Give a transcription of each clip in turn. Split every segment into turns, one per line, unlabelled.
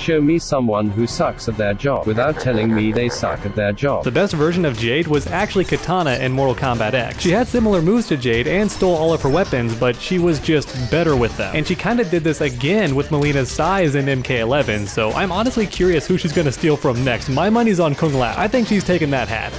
show me someone who sucks at their job without telling me they suck at their job.
The best version of Jade was actually Katana in Mortal Kombat X. She had similar moves to Jade and stole all of her weapons, but she was just better with them. And she kinda did this again with Melina's size in MK11, so I'm honestly curious who she's gonna steal from next. My money's on Kung Lao. I think she's taking that hat.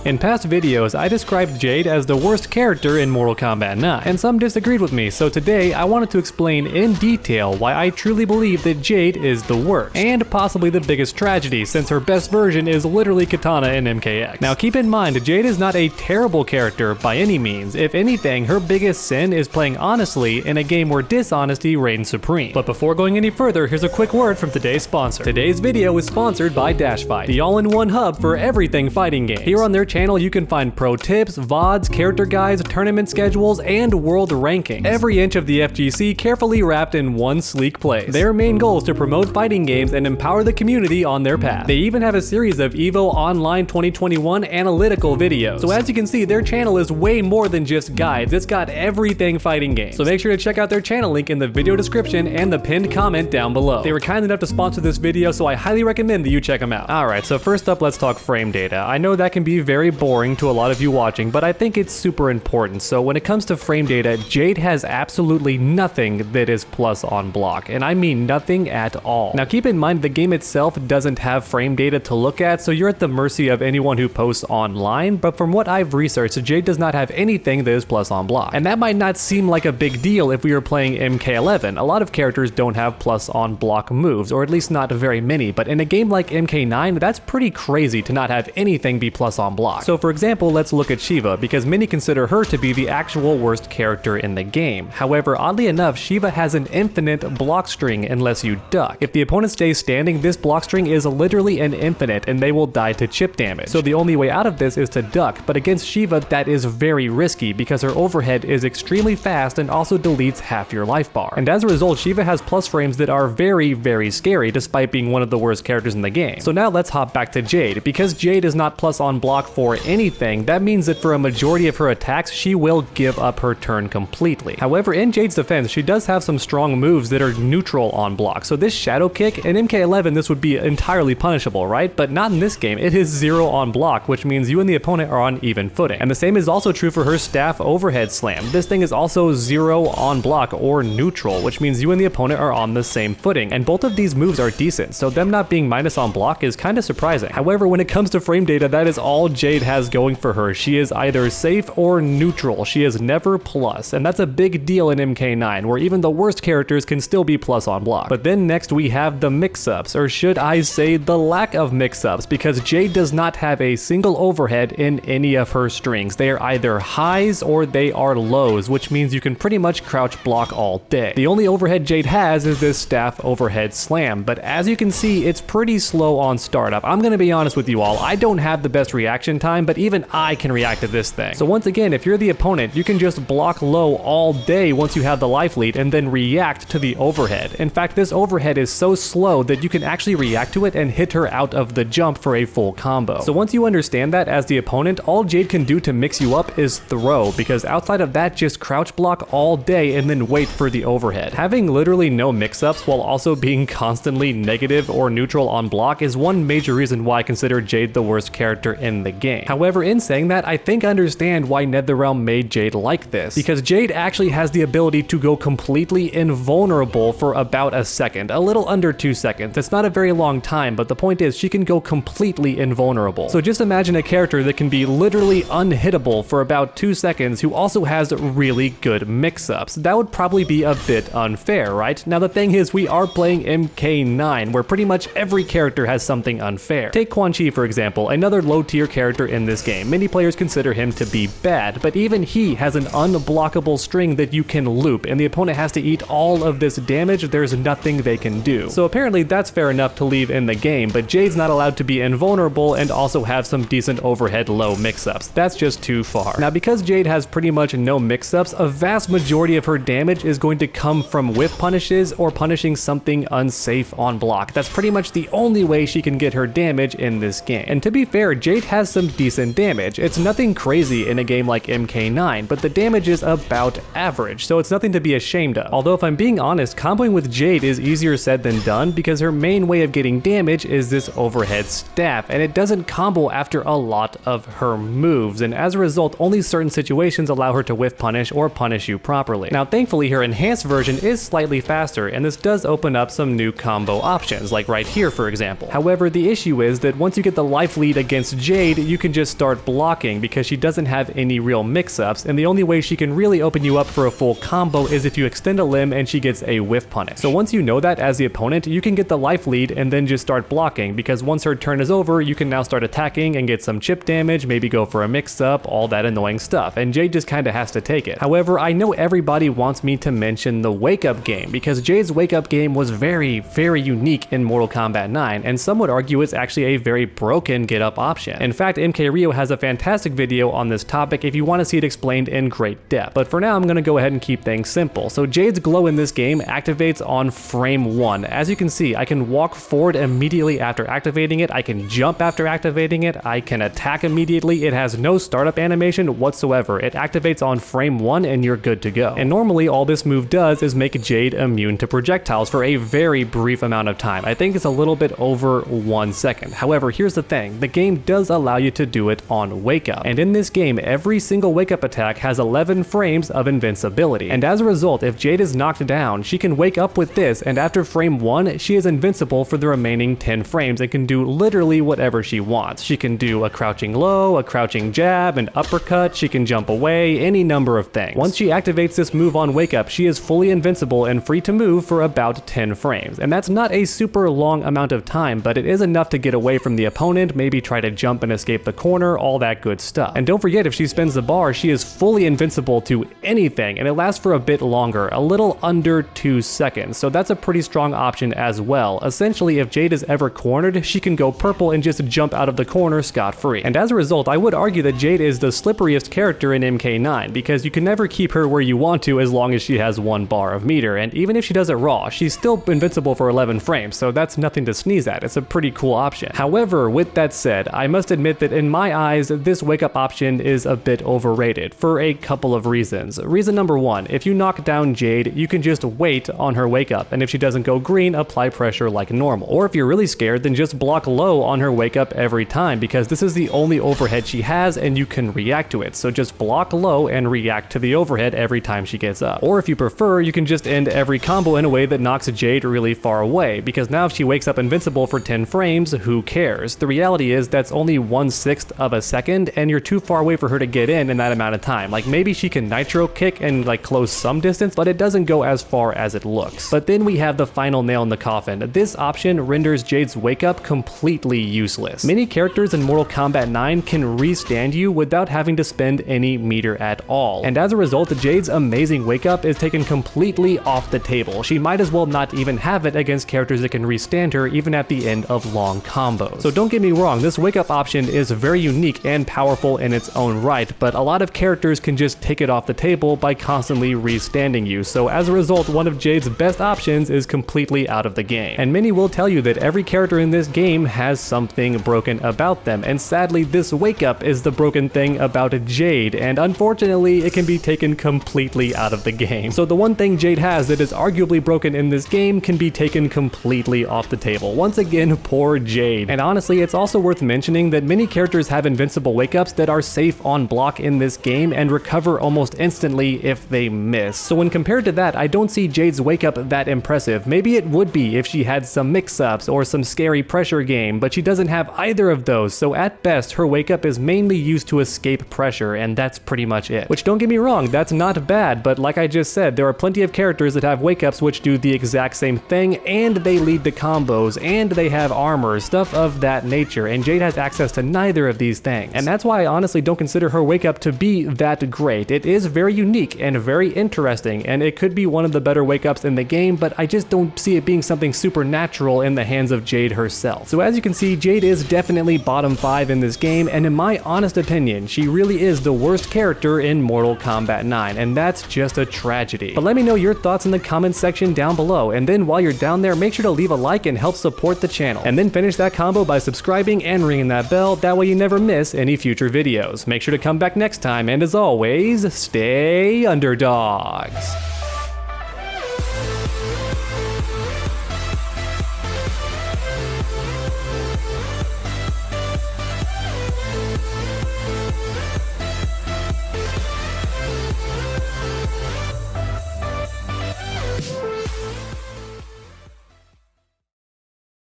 In past videos, I described Jade as the worst character in Mortal Kombat 9, and some disagreed with me, so today I wanted to explain in detail why I truly believe that Jade is the worst, and possibly the biggest tragedy, since her best version is literally Katana in MKX. Now keep in mind, Jade is not a terrible character by any means. If anything, her biggest sin is playing honestly in a game where dishonesty reigns supreme. But before going any further, here's a quick word from today's sponsor. Today's video is sponsored by Dashfight, the all-in-one hub for everything fighting games. Here on their channel, you can find pro tips, VODs, character guides, tournament schedules, and world rankings. Every inch of the FGC carefully wrapped in one sleek place. Their main goal is to promote fighting games and empower the community on their path. They even have a series of EVO Online 2021 analytical videos. So as you can see, their channel is way more than just guides. It's got everything fighting games. So make sure to check out their channel link in the video description and the pinned comment down below. They were kind enough to sponsor this video, so I highly recommend that you check them out. Alright, so first up, let's talk frame data. I know that can be very boring to a lot of you watching, but I think it's super important. So when it comes to frame data, Jade has absolutely nothing that is plus on block, and I mean nothing at all. Now keep in mind the game itself doesn't have frame data to look at, so you're at the mercy of anyone who posts online, but from what I've researched, Jade does not have anything that is plus on block. And that might not seem like a big deal if we were playing MK11. A lot of characters don't have plus on block moves, or at least not very many, but in a game like MK9, that's pretty crazy to not have anything be plus on block. So for example, let's look at Shiva, because many consider her to be the actual worst character in the game. However, oddly enough, Shiva has an infinite block string unless you duck. If the opponent stays standing, this block string is literally an infinite and they will die to chip damage. So the only way out of this is to duck, but against Shiva that is very risky because her overhead is extremely fast and also deletes half your life bar. And as a result, Shiva has plus frames that are very, very scary despite being one of the worst characters in the game. So now let's hop back to Jade. Because Jade is not plus on block for anything, that means that for a majority of her attacks, she will give up her turn completely. However, in Jade's defense, she does have some strong moves that are neutral on block. So this shadow kick, in MK11, this would be entirely punishable, right? But not in this game. It is 0 on block, which means you and the opponent are on even footing. And the same is also true for her staff overhead slam. This thing is also 0 on block or neutral, which means you and the opponent are on the same footing. And both of these moves are decent, so them not being minus on block is kind of surprising. However, when it comes to frame data, that is all Jade has going for her. She is either safe or neutral. She is never plus, and that's a big deal in MK9, where even the worst characters can still be plus on block. But then next we have the mix-ups, or should I say the lack of mix-ups, because Jade does not have a single overhead in any of her strings. They are either highs or they are lows, which means you can pretty much crouch block all day. The only overhead Jade has is this staff overhead slam, but as you can see, it's pretty slow on startup. I'm gonna be honest with you all, I don't have the best reaction time, but even I can react to this thing. So once again, if you're the opponent, you can just block low all day once you have the life lead and then react to the overhead. In fact, this overhead is so slow that you can actually react to it and hit her out of the jump for a full combo. So once you understand that as the opponent, all Jade can do to mix you up is throw, because outside of that, just crouch block all day and then wait for the overhead. Having literally no mix-ups while also being constantly negative or neutral on block is one major reason why I consider Jade the worst character in the game. However, in saying that, I think I understand why NetherRealm made Jade like this, because Jade actually has the ability to go completely invulnerable for about a second, a little under 2 seconds. It's not a very long time, but the point is she can go completely invulnerable. So just imagine a character that can be literally unhittable for about 2 seconds who also has really good mix-ups. That would probably be a bit unfair, right? Now the thing is, we are playing MK9, where pretty much every character has something unfair. Take Quan Chi for example, another low tier character in this game. Many players consider him to be bad, but even he has an unblockable string that you can loop, and the opponent has to eat all of this damage. There's nothing they can do. So apparently that's fair enough to leave in the game, but Jade's not allowed to be invulnerable and also have some decent overhead low mix-ups. That's just too far. Now because Jade has pretty much no mix-ups, a vast majority of her damage is going to come from whiff punishes or punishing something unsafe on block. That's pretty much the only way she can get her damage in this game. And to be fair, Jade has some decent damage. It's nothing crazy in a game like MK9, but the damage is about average, so it's nothing to be ashamed of. Although if I'm being honest, comboing with Jade is easier said than done because her main way of getting damage is this overhead staff, and it doesn't combo after a lot of her moves, and as a result, only certain situations allow her to whiff punish or punish you properly. Now thankfully her enhanced version is slightly faster, and this does open up some new combo options, like right here for example. However, the issue is that once you get the life lead against Jade, you can just start blocking because she doesn't have any real mix-ups, and the only way she can really open you up for a full combo is if you extend a limb and she gets a whiff punish. So once you know that as the opponent, you can get the life lead and then just start blocking, because once her turn is over, you can now start attacking and get some chip damage, maybe go for a mix-up, all that annoying stuff, and Jade just kinda has to take it. However, I know everybody wants me to mention the Wake Up game, because Jade's Wake Up game was very, very unique in Mortal Kombat 9, and some would argue it's actually a very broken get up option. In fact, MK Rio has a fantastic video on this topic if you want to see it explained in great depth, but for now I'm going to go ahead and keep things simple. So Jade's glow in this game activates on frame 1. As you can see, I can walk forward immediately after activating it, I can jump after activating it, I can attack immediately, it has no startup animation whatsoever. It activates on frame 1 and you're good to go. And normally all this move does is make Jade immune to projectiles for a very brief amount of time. I think it's a little bit over 1 second. However, here's the thing, the game does allow you to do it on Wake Up, and in this game every single Wake Up attack has 11 frames of invincibility, and as a result, if Jade is knocked down, she can wake up with this, and after frame 1 she is invincible for the remaining 10 frames and can do literally whatever she wants. She can do a crouching low, a crouching jab, an uppercut, she can jump away, any number of things. Once she activates this move on Wake Up, she is fully invincible and free to move for about 10 frames, and that's not a super long amount of time, but it is enough to get away from the opponent, maybe try to jump and escape the corner, all that good stuff. And don't forget, if she spins the bar, she is fully invincible to anything, and it lasts for a bit longer, a little under 2 seconds, so that's a pretty strong option as well. Essentially, if Jade is ever cornered, she can go purple and just jump out of the corner scot-free. And as a result, I would argue that Jade is the slipperiest character in MK9, because you can never keep her where you want to as long as she has 1 bar of meter, and even if she does it raw, she's still invincible for 11 frames, so that's nothing to sneeze at. It's a pretty cool option. However, with that said, I must admit that in my eyes, this Wake Up option is a bit overrated for a couple of reasons. Reason number 1, if you knock down Jade, you can just wait on her Wake Up, and if she doesn't go green, apply pressure like normal. Or if you're really scared, then just block low on her Wake Up every time, because this is the only overhead she has and you can react to it. So just block low and react to the overhead every time she gets up. Or if you prefer, you can just end every combo in a way that knocks Jade really far away, because now if she wakes up invincible for 10 frames, who cares? The reality is that's only 1/6 of a second, and you're too far away for her to get in that amount of time. Like maybe she can nitro kick and like close some distance, but it doesn't go as far as it looks. But then we have the final nail in the coffin. This option renders Jade's Wake Up completely useless. Many characters in Mortal Kombat 9 can restand you without having to spend any meter at all, and as a result, Jade's amazing Wake Up is taken completely off the table. She might as well not even have it against characters that can restand her even at the end of long combos. So don't get me wrong, this Wake Up option is very unique and powerful in its own right, but a lot of characters can just take it off the table by constantly restanding you, so as a result, one of Jade's best options is completely out of the game. And many will tell you that every character in this game has something broken about them, and sadly this Wake Up is the broken thing about Jade, and unfortunately it can be taken completely out of the game. So the one thing Jade has that is arguably broken in this game can be taken completely off the table. Once again, poor Jade. And honestly, it's also worth mentioning that many characters have invincible Wake Ups that are safe on block in this game and recover almost instantly if they miss. So when compared to that, I don't see Jade's Wake Up that impressive. Maybe it would be if she had some mix-ups or some scary pressure game, but she doesn't have either of those, so at best her Wake Up is mainly used to escape pressure, and that's pretty much it. Which, don't get me wrong, that's not bad, but like I just said, there are plenty of characters that have Wake Ups which do the exact same thing, and they lead the combos, and they have armor, stuff of that nature, and Jade has access to neither of these things. And that's why I honestly don't consider her Wake Up to be that great. It is very unique and very interesting, and it could be one of the better Wake Ups in the game, but I just don't see it being something supernatural in the hands of Jade herself. So as you can see, Jade is definitely bottom 5 in this game, and in my honest opinion, she really is the worst character in Mortal Kombat 9, and that's just a tragedy. But let me know your thoughts in the comments section down below, and then while you're down there, make sure to leave a like and help support the channel. And then finish that combo by subscribing and ringing that bell. That That way you never miss any future videos. Make sure to come back next time, and as always, stay underdogs.